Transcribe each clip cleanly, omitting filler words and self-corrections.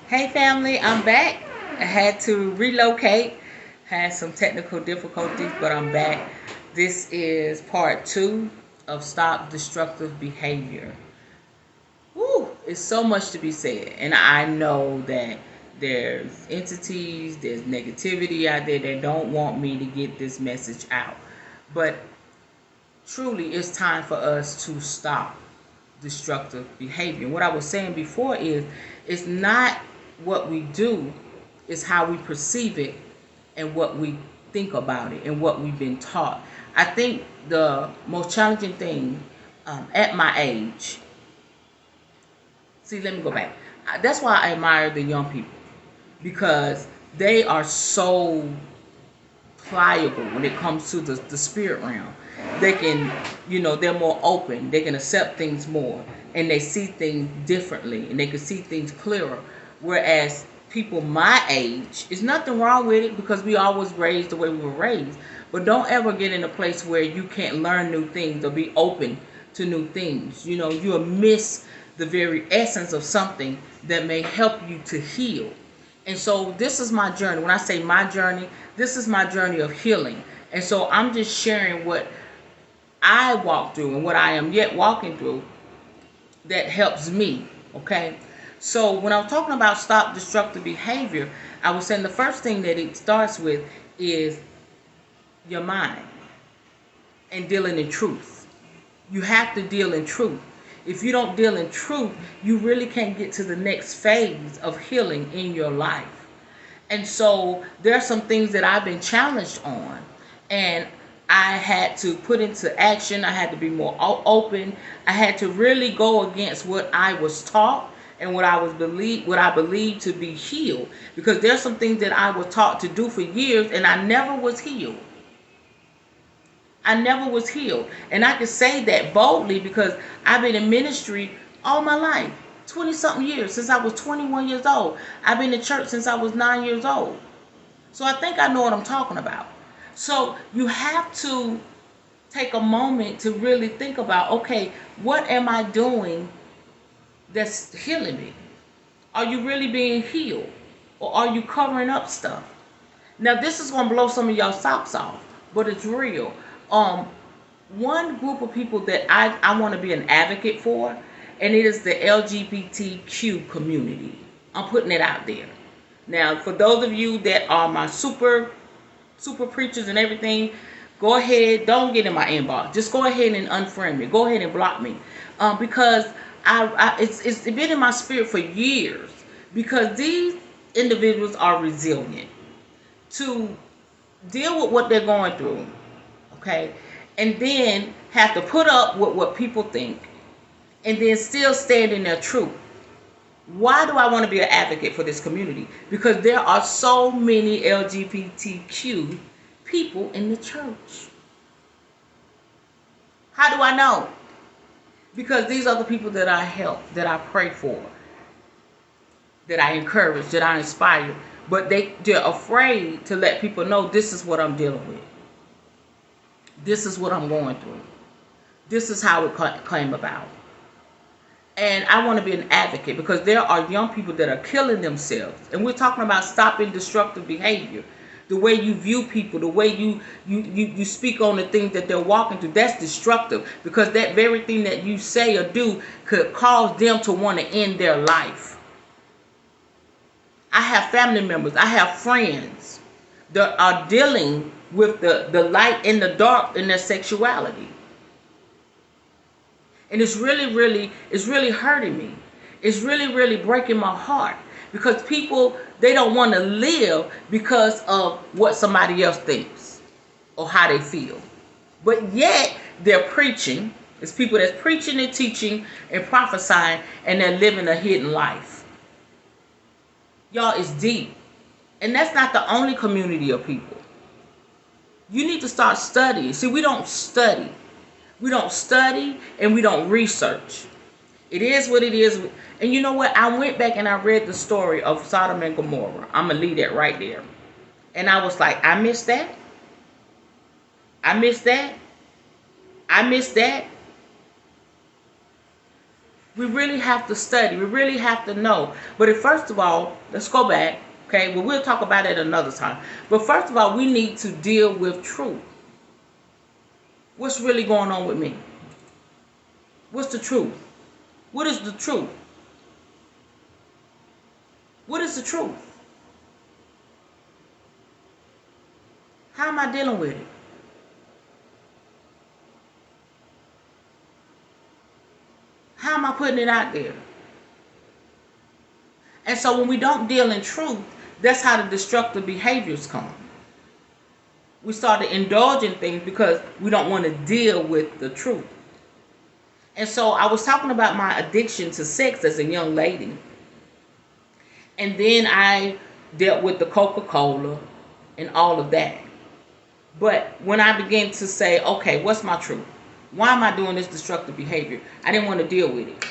Hey family, I'm back. I had to relocate, had some technical difficulties, but I'm back. This is part two of Stop Destructive Behavior. Woo, it's so much to be said, and I know that there's entities, there's negativity out there that don't want me to get this message out. But truly, it's time for us to stop destructive behavior. What I was saying before is it's not what we do, it's how we perceive it and what we think about it and what we've been taught. I think the most challenging thing at my age, see, let me go back. That's why I admire the young people because they are so pliable when it comes to the spirit realm. They can, they're more open. They can accept things more, and they see things differently, and they can see things clearer. Whereas people my age, is nothing wrong with it because we always raised the way we were raised. But don't ever get in a place where you can't learn new things or be open to new things. You'll miss the very essence of something that may help you to heal. And so this is my journey. When I say my journey, this is my journey of healing. And so I'm just sharing what I walked through and what I am yet walking through that helps me. Okay. So when I'm talking about stop destructive behavior, I was saying the first thing that it starts with is your mind and dealing in truth. You have to deal in truth. If you don't deal in truth, you really can't get to the next phase of healing in your life. And so there are some things that I've been challenged on, and I had to put into action. I had to be more open. I had to really go against what I was taught and what I believed to be healed, because there's some things that I was taught to do for years and I never was healed. I never was healed. And I can say that boldly because I've been in ministry all my life. 20 something years, since I was 21 years old. I've been in church since I was 9 years old. So I think I know what I'm talking about. So you have to take a moment to really think about, okay, what am I doing that's healing me? Are you really being healed? Or are you covering up stuff? Now this is gonna blow some of y'all socks off, but it's real. Um, One group of people that I want to be an advocate for, and it is the LGBTQ community. I'm putting it out there. Now, for those of you that are my super preachers and everything, go ahead. Don't get in my inbox. Just go ahead and unfriend me. Go ahead and block me, because it's been in my spirit for years. Because these individuals are resilient to deal with what they're going through, okay, and then have to put up with what people think and then still stand in their truth. Why do I want to be an advocate for this community? Because there are so many LGBTQ people in the church. How do I know? Because these are the people that I help, that I pray for, that I encourage, that I inspire. But they're afraid to let people know this is what I'm dealing with. This is what I'm going through. This is how it came about. And I want to be an advocate because there are young people that are killing themselves. And we're talking about stopping destructive behavior. The way you view people, the way you speak on the things that they're walking through, that's destructive. Because that very thing that you say or do could cause them to want to end their life. I have family members, I have friends that are dealing with the light and the dark in their sexuality. And it's really hurting me. It's really breaking my heart. Because people, they don't want to live because of what somebody else thinks or how they feel. But yet, they're preaching. It's people that's preaching and teaching and prophesying, and they're living a hidden life. Y'all, it's deep. And that's not the only community of people. You need to start studying. See, we don't study. We don't study and we don't research. It is what it is. And you know what? I went back and I read the story of Sodom and Gomorrah. I'm going to leave that right there. And I was like, I missed that. I missed that. I missed that. We really have to study. We really have to know. But first of all, let's go back. Okay, well, we'll talk about it another time. But first of all, we need to deal with truth. What's really going on with me? What's the truth? What is the truth? What is the truth? How am I dealing with it? How am I putting it out there? And so when we don't deal in truth, that's how the destructive behaviors come. We start to indulge in things because we don't want to deal with the truth. And so I was talking about my addiction to sex as a young lady. And then I dealt with the Coca-Cola and all of that. But when I began to say, okay, what's my truth? Why am I doing this destructive behavior? I didn't want to deal with it.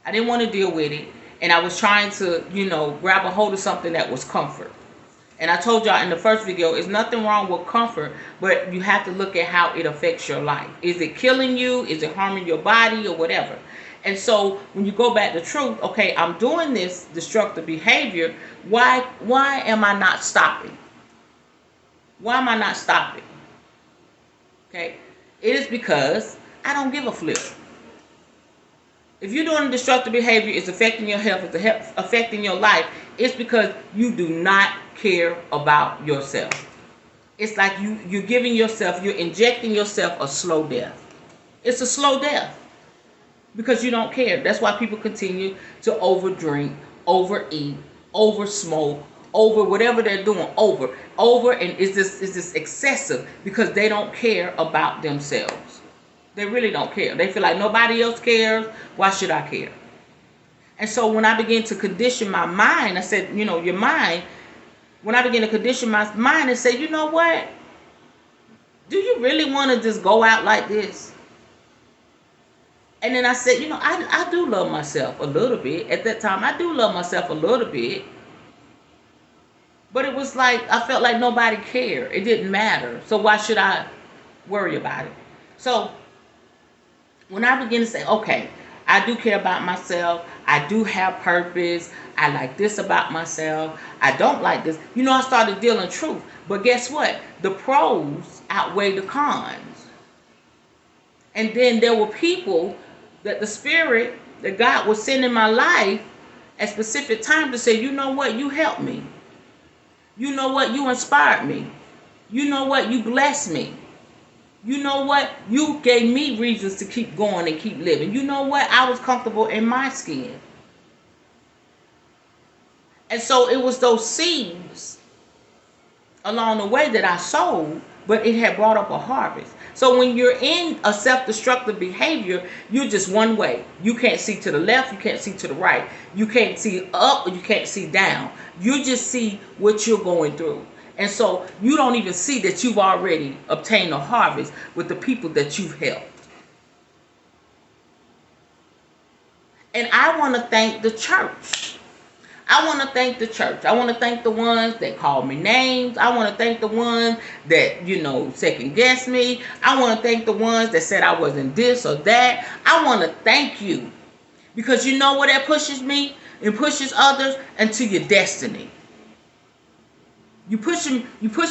I didn't want to deal with it. And I was trying to, grab a hold of something that was comfort. And I told y'all in the first video, there's nothing wrong with comfort, but you have to look at how it affects your life. Is it killing you? Is it harming your body or whatever? And so when you go back to truth, okay, I'm doing this destructive behavior. Why am I not stopping? Why am I not stopping? Okay, it is because I don't give a flip. If you're doing destructive behavior, it's affecting your health, it's affecting your life, it's because you do not care about yourself. It's like you're giving yourself, you're injecting yourself a slow death. It's a slow death because you don't care. That's why people continue to overdrink, overeat, oversmoke, over whatever they're doing, over, and it's this excessive because they don't care about themselves. They really don't care. They feel like nobody else cares. Why should I care? And so when I began to condition my mind, I said, your mind, when I began to condition my mind and say, you know what? Do you really want to just go out like this? And then I said, I do love myself a little bit. At that time, I do love myself a little bit. But it was like, I felt like nobody cared. It didn't matter. So why should I worry about it? So when I begin to say, okay, I do care about myself. I do have purpose. I like this about myself. I don't like this. I started dealing truth. But guess what? The pros outweigh the cons. And then there were people that the Spirit, that God was sending in my life at specific time to say, you know what? You helped me. You know what? You inspired me. You know what? You blessed me. You know what? You gave me reasons to keep going and keep living. You know what? I was comfortable in my skin. And so it was those seeds along the way that I sowed, but it had brought up a harvest. So when you're in a self-destructive behavior, you're just one way. You can't see to the left. You can't see to the right. You can't see up or you can't see down. You just see what you're going through. And so you don't even see that you've already obtained a harvest with the people that you've helped. And I want to thank the church. I want to thank the church. I want to thank the ones that called me names. I want to thank the ones that, second guessed me. I want to thank the ones that said I wasn't this or that. I want to thank you. Because you know what that pushes me? It pushes others into your destiny. You push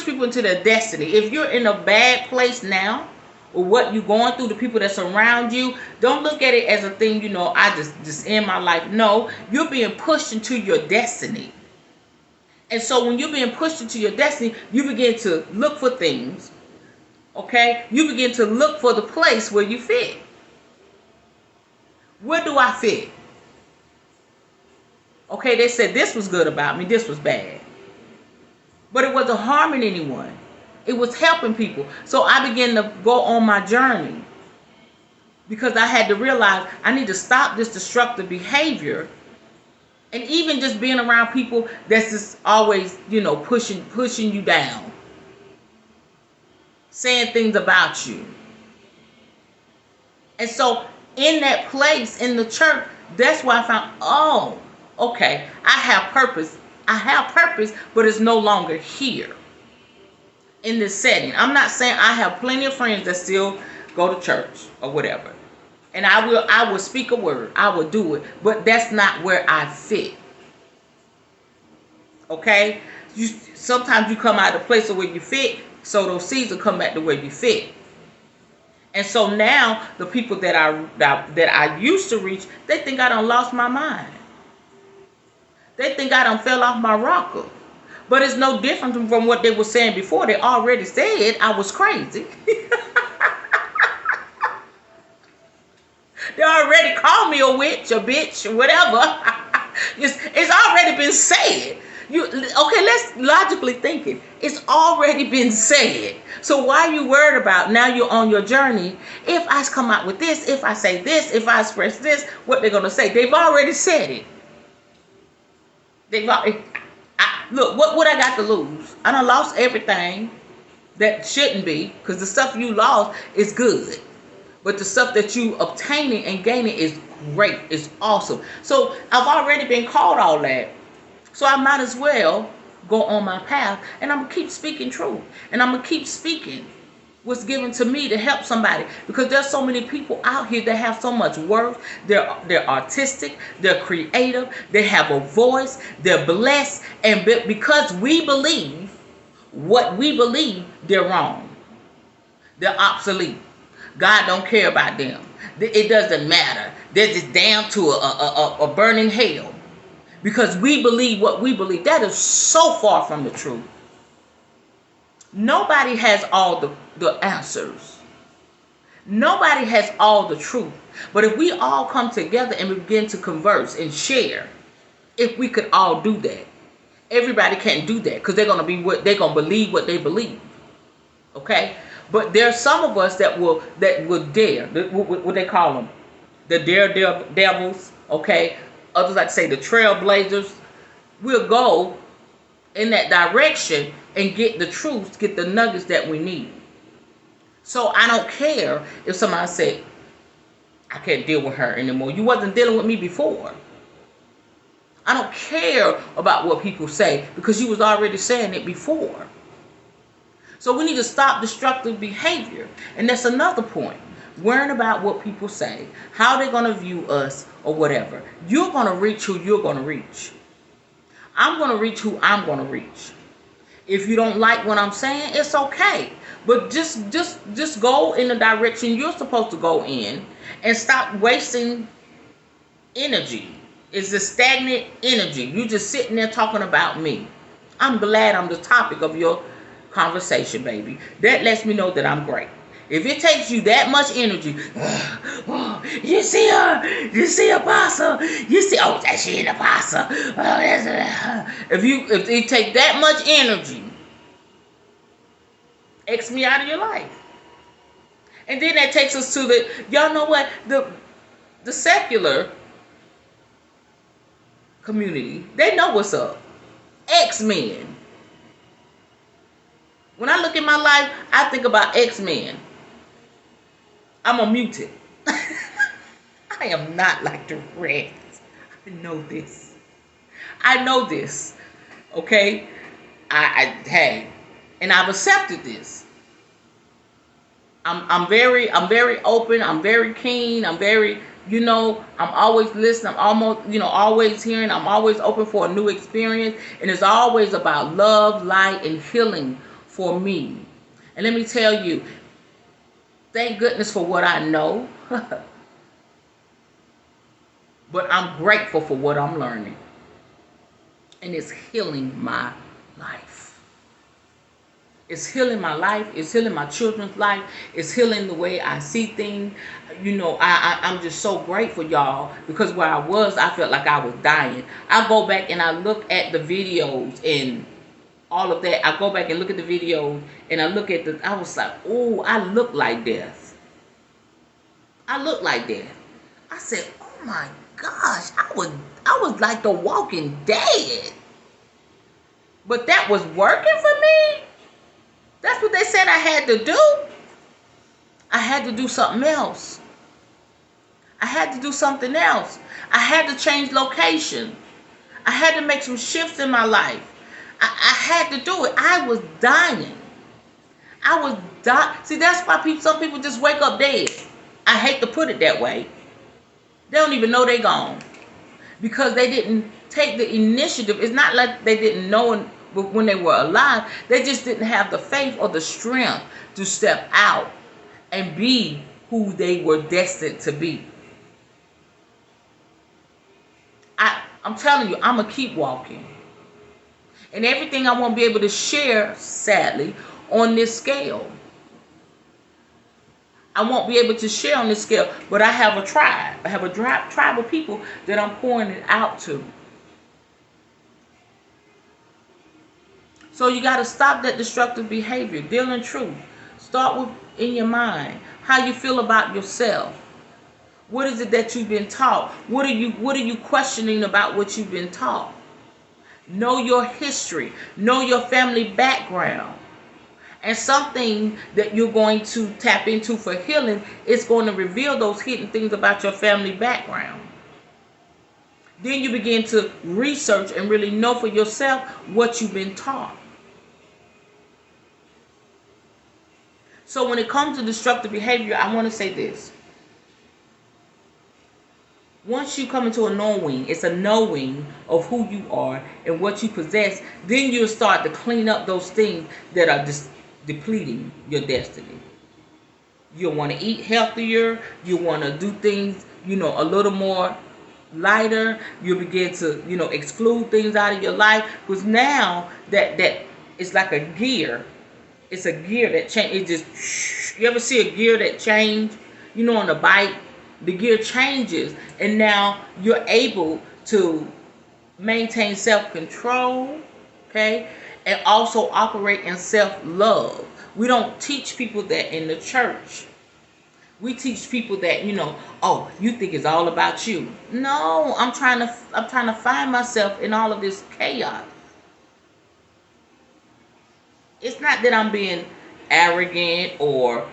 people into their destiny. If you're in a bad place now, or what you're going through, the people that's around you, don't look at it as a thing, I just end my life. No, you're being pushed into your destiny. And so when you're being pushed into your destiny, you begin to look for things, okay? You begin to look for the place where you fit. Where do I fit? Okay, they said this was good about me, this was bad. But it wasn't harming anyone. It was helping people. So I began to go on my journey because I had to realize I need to stop this destructive behavior. And even just being around people that's just always, pushing you down. Saying things about you. And so in that place, in the church, that's why I found, okay, I have purpose. I have purpose, but it's no longer here. In this setting. I'm not saying I have plenty of friends that still go to church or whatever. And I will speak a word. I will do it. But that's not where I fit. Okay? Sometimes you come out of the place of where you fit, so those seeds will come back to where you fit. And so now the people that I used to reach, they think I done lost my mind. They think I done fell off my rocker. But it's no different from what they were saying before. They already said I was crazy. They already called me a witch, a bitch, whatever. It's already been said. Okay, let's logically think it. It's already been said. So why are you worried about now you're on your journey? If I come out with this, if I say this, if I express this, what they're going to say? They've already said it. Look, what I got to lose? I done lost everything that shouldn't be, because the stuff you lost is good. But the stuff that you obtaining and gaining is great. It's awesome. So I've already been called all that. So I might as well go on my path, and I'm going to keep speaking truth. And I'm going to keep speaking what's given to me to help somebody, because there's so many people out here that have so much worth. They're artistic, they're creative, they have a voice, they're blessed, and because we believe what we believe, they're wrong. They're obsolete. God don't care about them. It doesn't matter. They're just damned to a burning hell. Because we believe what we believe. That is so far from the truth. Nobody has all the answers. Nobody has all the truth. But if we all come together and begin to converse and share, if we could all do that, everybody can't do that, because they're gonna believe what they believe. Okay? But there's some of us that will dare. What they call them? The daredevils. Okay? Others like to say the trailblazers. We'll go in that direction and get the truth, get the nuggets that we need. So I don't care if somebody said, I can't deal with her anymore. You wasn't dealing with me before. I don't care about what people say, because you was already saying it before. So we need to stop destructive behavior. And that's another point. Worrying about what people say, how they're going to view us or whatever. You're going to reach who you're going to reach. I'm going to reach who I'm going to reach. If you don't like what I'm saying, it's okay. But just go in the direction you're supposed to go in, and stop wasting energy. It's a stagnant energy. You just sitting there talking about me. I'm glad I'm the topic of your conversation, baby. That lets me know that I'm great. If it takes you that much energy, you see her, you see Apostle, you see, oh, that she an apostle. If it take that much energy, X me out of your life. And then that takes us to y'all know what, the secular community, they know what's up. X-Men. When I look at my life, I think about X-Men. I'm a mutant. I am not like the rest. I know this. I know this. Okay? Hey, and I've accepted this. I'm very open. I'm very keen. I'm very, I'm always listening. I'm always hearing. I'm always open for a new experience. And it's always about love, light, and healing for me. And let me tell you, thank goodness for what I know. But I'm grateful for what I'm learning. And it's healing my life. It's healing my life. It's healing my children's life. It's healing the way I see things. I'm just so grateful, y'all, because where I was, I felt like I was dying. I go back and I look at the videos and all of that. I go back and look at the videos and I look at I was like, oh, I look like death. I look like death. I said, oh my gosh, I was like the walking dead. But that was working for me. That's what they said I had to do. I had to do something else. I had to do something else. I had to change location. I had to make some shifts in my life. I had to do it. I was dying. I was dying. See, that's why some people just wake up dead. I hate to put it that way. They don't even know they gone because they didn't take the initiative. It's not like they didn't know when they were alive. They just didn't have the faith or the strength to step out and be who they were destined to be. I'm telling you, I'm going to keep walking. And everything I won't be able to share, sadly, on this scale. I won't be able to share on this scale, but I have a tribe. I have a tribe of people that I'm pouring it out to. So you got to stop that destructive behavior. Deal in truth. Start with in your mind how you feel about yourself. What is it that you've been taught? What are you questioning about what you've been taught? Know your history. Know your family background. And something that you're going to tap into for healing is going to reveal those hidden things about your family background. Then you begin to research and really know for yourself what you've been taught. So when it comes to destructive behavior, I want to say this. Once you come into a knowing, it's a knowing of who you are and what you possess, then you'll start to clean up those things that are just depleting your destiny. You'll want to eat healthier. You want to do things, a little more lighter. You'll begin to, exclude things out of your life. Because now that it's like a gear. It's a gear that change. It just, you ever see a gear that change? On a bike, the gear changes, and now you're able to maintain self-control, okay, and also operate in self-love. We don't teach people that in the church. We teach people that, oh, you think it's all about you. No, I'm trying to find myself in all of this chaos. It's not that I'm being arrogant or,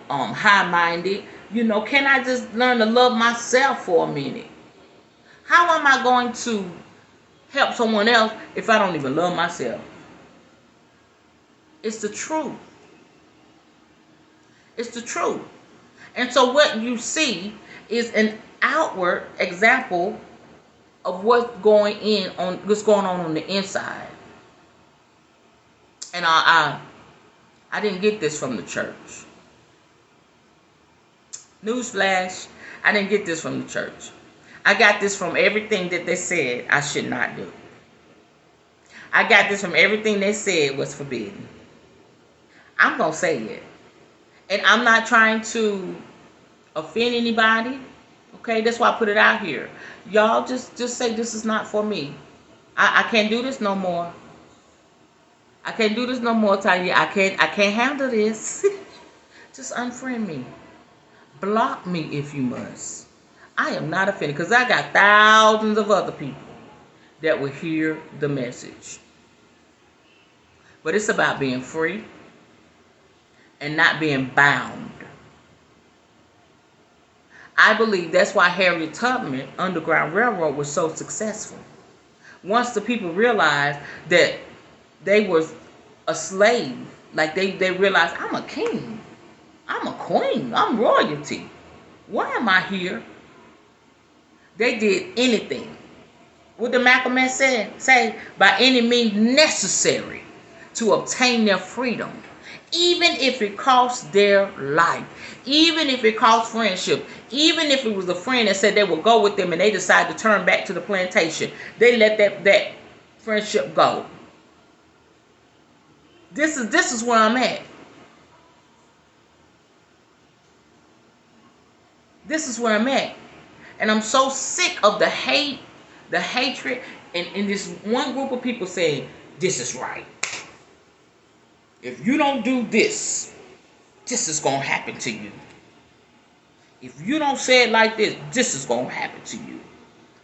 high-minded. Can I just learn to love myself for a minute? How am I going to help someone else if I don't even love myself? It's the truth. It's the truth. And so what you see is an outward example of what's going on the inside. And I didn't get this from the church. Newsflash, I didn't get this from the church. I got this from everything that they said I should not do. I got this from everything they said was forbidden. I'm going to say it. And I'm not trying to offend anybody. Okay, that's why I put it out here. Y'all just say this is not for me. I can't do this no more. I can't do this no more, Tanya. I can't handle this. Just unfriend me. Block me if you must. I am not offended because I got thousands of other people that will hear the message. But it's about being free and not being bound. I believe that's why Harriet Tubman, Underground Railroad, was so successful. Once the people realized that they were a slave, like they realized, I'm a king, I'm a queen, I'm royalty. Why am I here? They did anything. What did Malcolm X say? By any means necessary to obtain their freedom. Even if it cost their life. Even if it cost friendship. Even if it was a friend that said they would go with them and they decided to turn back to the plantation. They let that friendship go. This is where I'm at. This is where I'm at. And I'm so sick of the hate, the hatred, and this one group of people saying, this is right. If you don't do this, this is going to happen to you. If you don't say it like this, this is going to happen to you.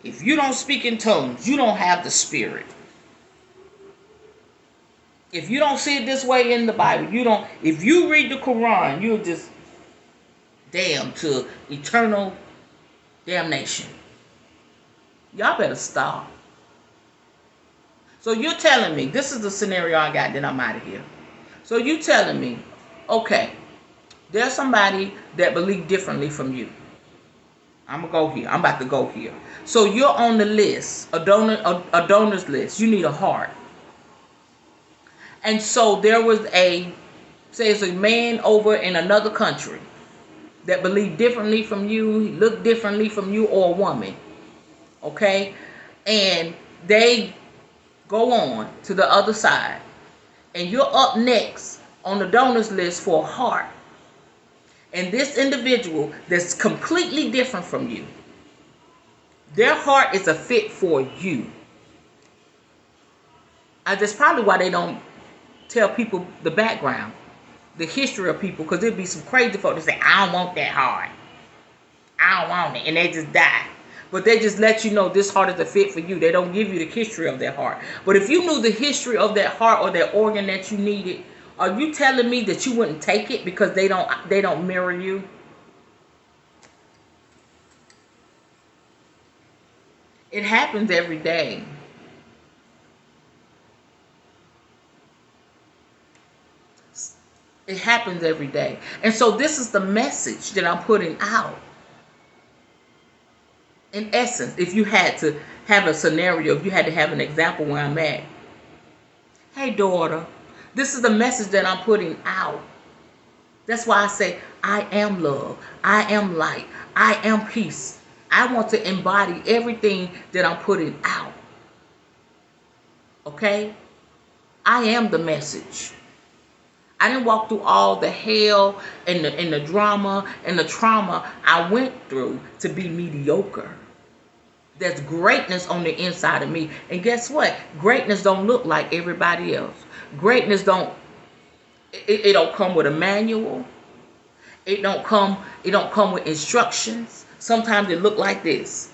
If you don't speak in tongues, you don't have the Spirit. If you don't see it this way in the Bible, if you read the Quran, you're just damned to eternal damnation. Y'all better stop. So you're telling me, this is the scenario I got, then I'm out of here. So you telling me, okay, There's somebody that believe differently from you. I'm gonna go here. I'm about to go here. So you're on the list, a donor's list. You need a heart. And so there was say it's a man over in another country that believed differently from you, looked differently from you, or a woman. Okay? And they go on to the other side. And you're up next on the donors list for a heart. And this individual that's completely different from you, their heart is a fit for you. And that's probably why they don't tell people the background, the history of people, because there'd be some crazy folks that say, I don't want that heart. I don't want it. And they just die. But they just let you know this heart is a fit for you. They don't give you the history of that heart. But if you knew the history of that heart or that organ that you needed, are you telling me that you wouldn't take it because they don't mirror you? It happens every day. It happens every day. And so this is the message that I'm putting out. In essence, if you had to have a scenario, if you had to have an example where I'm at. Hey, daughter, this is the message that I'm putting out. That's why I say, I am love. I am light. I am peace. I want to embody everything that I'm putting out. Okay? I am the message. I didn't walk through all the hell and the drama and the trauma I went through to be mediocre. There's greatness on the inside of me. And guess what? Greatness don't look like everybody else. Greatness don't come with a manual. It don't come with instructions. Sometimes it look like this.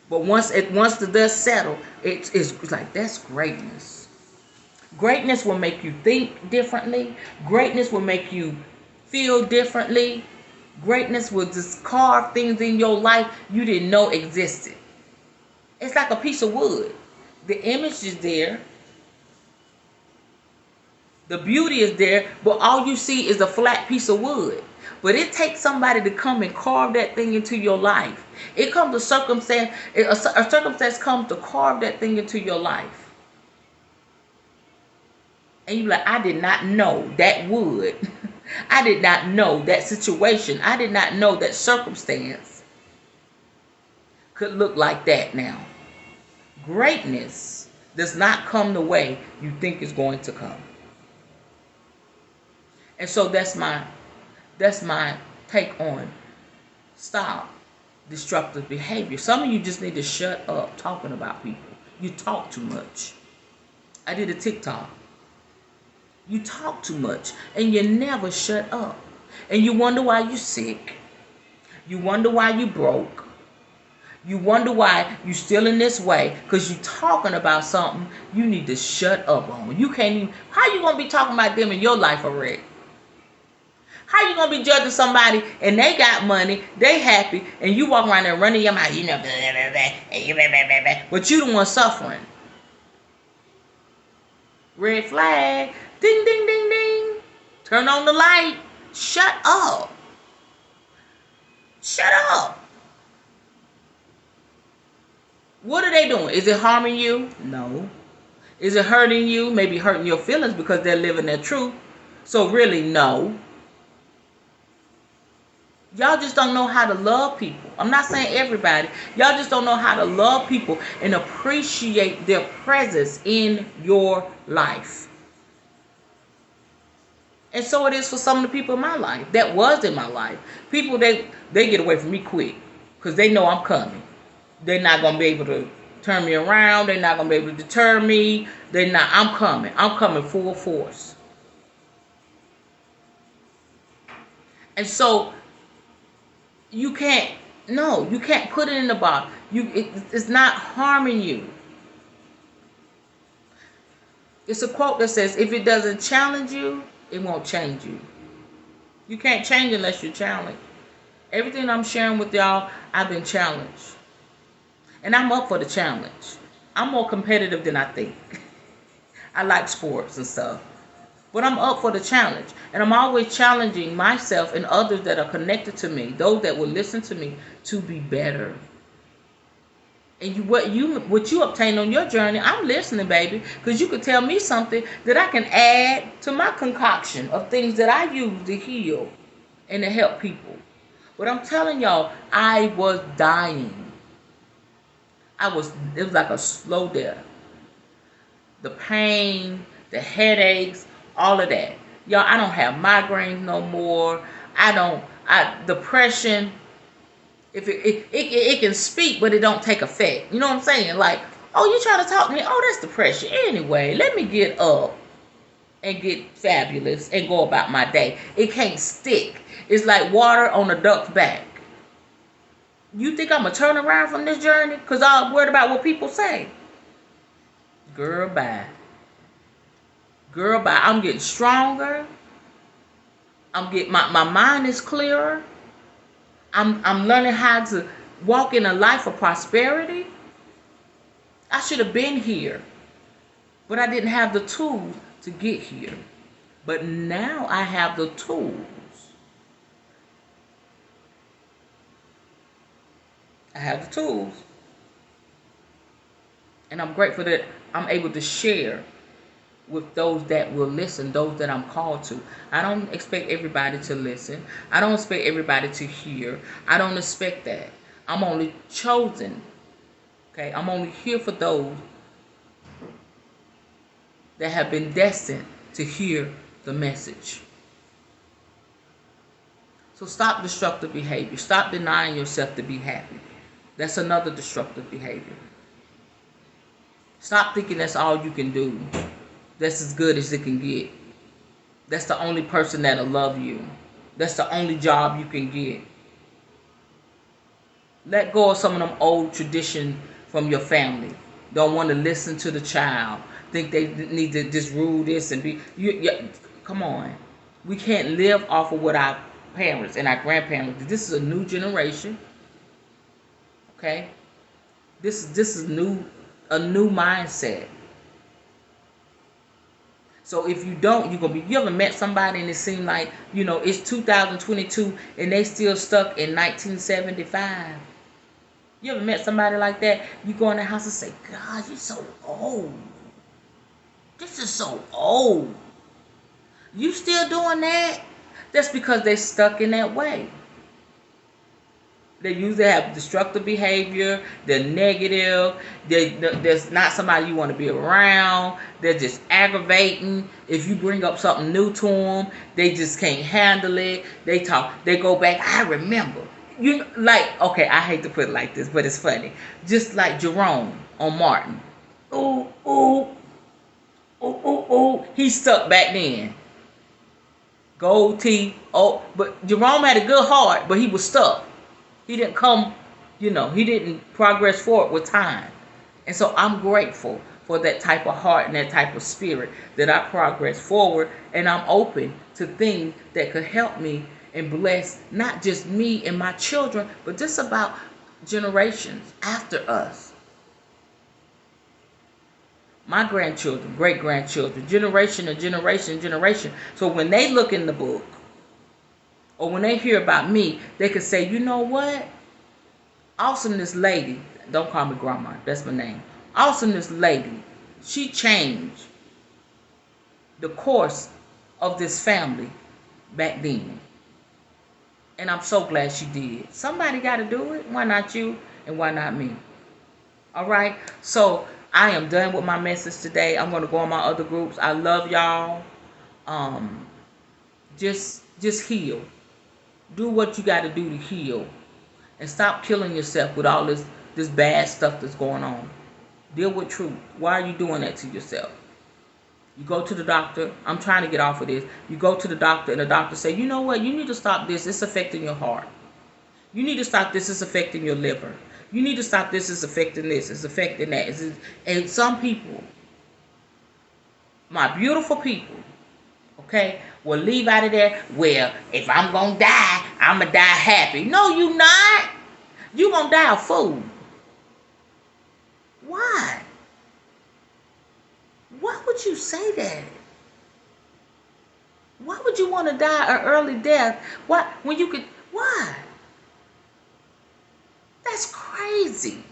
But once the dust settle, it's like that's greatness. Greatness will make you think differently. Greatness will make you feel differently. Greatness will just carve things in your life you didn't know existed. It's like a piece of wood. The image is there. The beauty is there, but all you see is a flat piece of wood. But it takes somebody to come and carve that thing into your life. It comes a circumstance comes to carve that thing into your life. And you're like, I did not know that wood. I did not know that situation. I did not know that circumstance could look like that now. Greatness does not come the way you think it's going to come. And so that's my take on stop destructive behavior. Some of you just need to shut up talking about people. You talk too much. I did a TikTok. You talk too much and you never shut up. And you wonder why you're sick. You wonder why you broke. You wonder why you still in this way because you talking about something you need to shut up on. You can't even, how you going to be talking about them in your life already? How you going to be judging somebody and they got money, they happy, and you walk around there running your mouth, you know, but you the one suffering. Red flag. Ding, ding, ding, ding. Turn on the light. Shut up. Shut up. What are they doing? Is it harming you? No. Is it hurting you? Maybe hurting your feelings because they're living their truth. So really, no. Y'all just don't know how to love people. I'm not saying everybody. Y'all just don't know how to love people and appreciate their presence in your life. And so it is for some of the people in my life. That was in my life. People, they get away from me quick because they know I'm coming. They're not going to be able to turn me around. They're not going to be able to deter me. I'm coming. I'm coming full force. And so you can't put it in the box. It's not harming you. It's a quote that says, if it doesn't challenge you, it won't change you. You can't change unless you're challenged. Everything I'm sharing with y'all, I've been challenged. And I'm up for the challenge. I'm more competitive than I think. I like sports and stuff. But I'm up for the challenge. And I'm always challenging myself and others that are connected to me, those that will listen to me, to be better. And what you obtain on your journey, I'm listening, baby, because you could tell me something that I can add to my concoction of things that I use to heal and to help people. But I'm telling y'all, I was dying. It was like a slow death. The pain, the headaches, all of that. Y'all, I don't have migraines no more. Depression, if it can speak, but it don't take effect. You know what I'm saying? Like, oh, you trying to talk to me? Oh, that's depression. Anyway, let me get up and get fabulous and go about my day. It can't stick. It's like water on a duck's back. You think I'm going to turn around from this journey because I'm worried about what people say? Girl, bye. Girl, bye. I'm getting stronger. My mind is clearer. I'm learning how to walk in a life of prosperity. I should have been here, but I didn't have the tools to get here. But now I have the tools. I have the tools. And I'm grateful that I'm able to share with those that will listen, those that I'm called to. I don't expect everybody to listen. I don't expect everybody to hear. I don't expect that. I'm only chosen. Okay? I'm only here for those that have been destined to hear the message. So stop destructive behavior. Stop denying yourself to be happy. That's another destructive behavior. Stop thinking that's all you can do. That's as good as it can get. That's the only person that'll love you. That's the only job you can get. Let go of some of them old traditions from your family. Don't want to listen to the child. Think they need to just rule this and be. Come on. We can't live off of what our parents and our grandparents. This is a new generation. Okay? This is a new mindset. So if you don't, you ever met somebody and it seemed like, it's 2022 and they still stuck in 1975? You ever met somebody like that? You go in the house and say, God, you're so old. This is so old. You still doing that? That's because they stuck in that way. They usually have destructive behavior. They're negative. There's not somebody you want to be around. They're just aggravating. If you bring up something new to them, they just can't handle it. They talk. They go back. I remember. Okay, I hate to put it like this, but it's funny. Just like Jerome on Martin. Ooh, ooh, ooh, ooh, ooh. He stuck back then. Gold teeth. Oh, but Jerome had a good heart, but he was stuck. He didn't come, he didn't progress forward with time. And so I'm grateful for that type of heart and that type of spirit that I progress forward, and I'm open to things that could help me and bless not just me and my children, but just about generations after us. My grandchildren, great-grandchildren, generation and generation and generation. So when they look in the book, or when they hear about me, they could say, you know what? Awesomeness lady, don't call me grandma, that's my name. Awesomeness lady, she changed the course of this family back then. And I'm so glad she did. Somebody got to do it. Why not you? And why not me? All right? So I am done with my message today. I'm going to go on my other groups. I love y'all. Just heal. Do what you got to do to heal. And stop killing yourself with all this bad stuff that's going on. Deal with truth. Why are you doing that to yourself? You go to the doctor. I'm trying to get off of this. You go to the doctor and the doctor say, you know what? You need to stop this. It's affecting your heart. You need to stop this. It's affecting your liver. You need to stop this. It's affecting this. It's affecting that. And some people, my beautiful people, okay, will leave out of there, well, if I'm going to die, I'm going to die happy. No, you not. You going to die a fool. Why? Why would you say that? want to die an early death? What? When you could, why? That's crazy.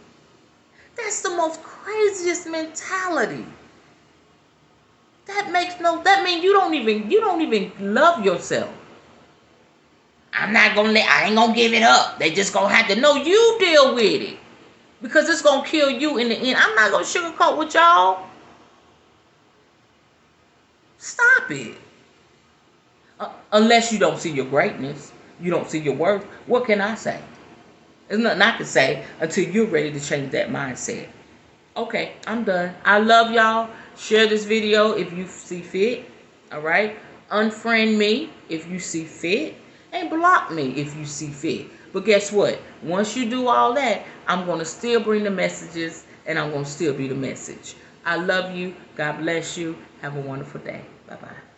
That's the most craziest mentality. That means you don't even love yourself. I ain't gonna give it up. They just gonna have to know you deal with it. Because it's gonna kill you in the end. I'm not gonna sugarcoat with y'all. Stop it. Unless you don't see your greatness, you don't see your worth. What can I say? There's nothing I can say until you're ready to change that mindset. Okay, I'm done. I love y'all. Share this video if you see fit. All right. Unfriend me if you see fit. And block me if you see fit. But guess what? Once you do all that, I'm going to still bring the messages and I'm going to still be the message. I love you. God bless you. Have a wonderful day. Bye-bye.